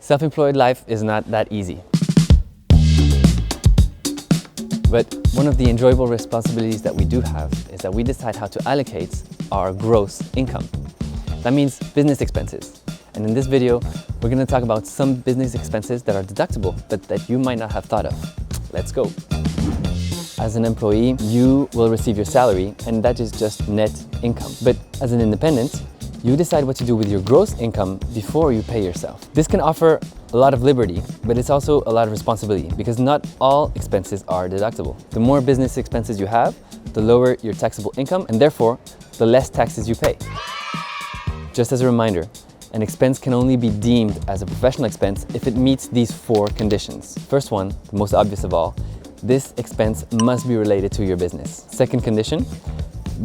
Self-employed life is not that easy. But one of the enjoyable responsibilities that we do have is that we decide how to allocate our gross income. That means business expenses. And in this video, we're going to talk about some business expenses that are deductible, but that you might not have thought of. Let's go. As an employee, you will receive your salary, and that is just net income. But as an independent, you decide what to do with your gross income before you pay yourself. This can offer a lot of liberty, but it's also a lot of responsibility because not all expenses are deductible. The more business expenses you have, the lower your taxable income, and therefore, the less taxes you pay. Just as a reminder, an expense can only be deemed as a professional expense if it meets these 4 conditions. First one, the most obvious of all, this expense must be related to your business. Second condition,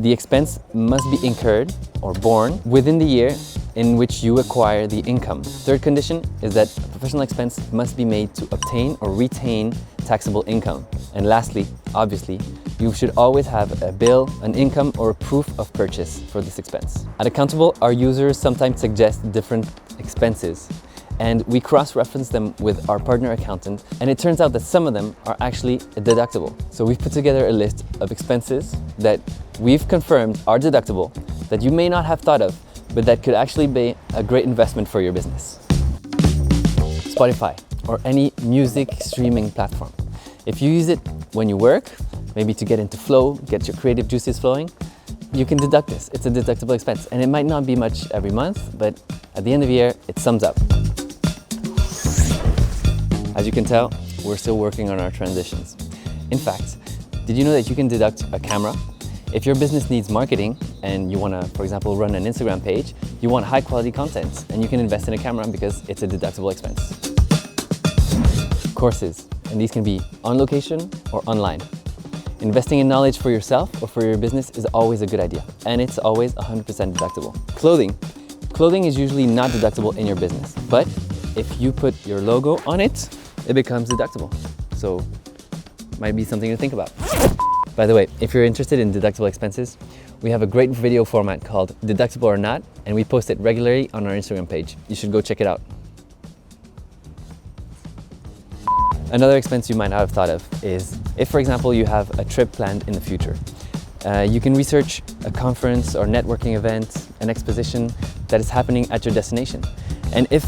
the expense must be incurred or borne within the year in which you acquire the income. Third condition is that a professional expense must be made to obtain or retain taxable income. And lastly, obviously, you should always have a bill, an income, or a proof of purchase for this expense. At Accountable, our users sometimes suggest different expenses, and we cross-reference them with our partner accountant, and it turns out that some of them are actually deductible. So we've put together a list of expenses that we've confirmed are deductible, that you may not have thought of, but that could actually be a great investment for your business. Spotify, or any music streaming platform. If you use it when you work, maybe to get into flow, get your creative juices flowing, you can deduct this. It's a deductible expense, and it might not be much every month, but at the end of the year, it sums up. As you can tell, we're still working on our transitions. In fact, did you know that you can deduct a camera? If your business needs marketing and you want to, for example, run an Instagram page, you want high quality content, and you can invest in a camera because it's a deductible expense. Courses, and these can be on location or online. Investing in knowledge for yourself or for your business is always a good idea, and it's always 100% deductible. Clothing is usually not deductible in your business, but if you put your logo on it, it becomes deductible. So, might be something to think about. By the way, if you're interested in deductible expenses, we have a great video format called Deductible or Not, and we post it regularly on our Instagram page. You should go check it out. Another expense you might not have thought of is if, for example, you have a trip planned in the future. You can research a conference or networking event, an exposition that is happening at your destination. And if,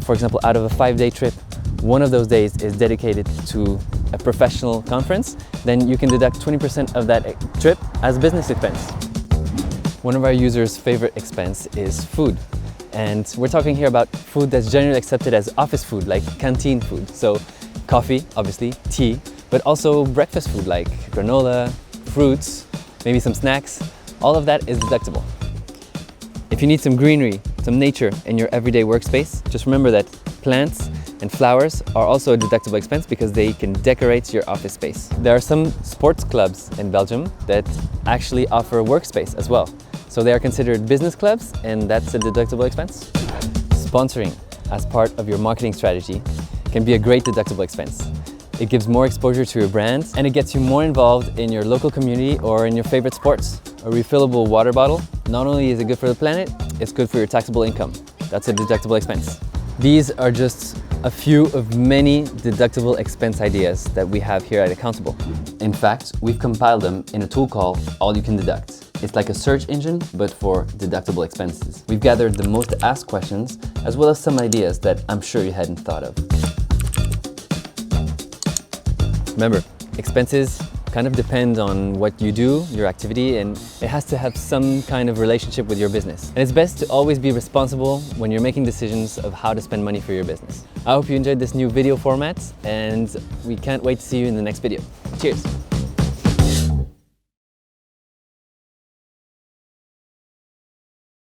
for example, out of a 5-day trip, one of those days is dedicated to a professional conference, then you can deduct 20% of that trip as a business expense. One of our users' favorite expense is food. And we're talking here about food that's generally accepted as office food, like canteen food. So coffee, obviously, tea, but also breakfast food like granola, fruits, maybe some snacks. All of that is deductible. If you need some greenery, some nature in your everyday workspace, just remember that plants and flowers are also a deductible expense because they can decorate your office space. There are some sports clubs in Belgium that actually offer workspace as well. So they are considered business clubs, and that's a deductible expense. Sponsoring as part of your marketing strategy can be a great deductible expense. It gives more exposure to your brand, and it gets you more involved in your local community or in your favorite sports. A refillable water bottle, not only is it good for the planet, it's good for your taxable income. That's a deductible expense. These are just a few of many deductible expense ideas that we have here at Accountable. In fact, we've compiled them in a tool called All You Can Deduct. It's like a search engine, but for deductible expenses. We've gathered the most asked questions, as well as some ideas that I'm sure you hadn't thought of. Remember, expenses kind of depend on what you do, your activity, and it has to have some kind of relationship with your business. And it's best to always be responsible when you're making decisions of how to spend money for your business. I hope you enjoyed this new video format, and we can't wait to see you in the next video. Cheers!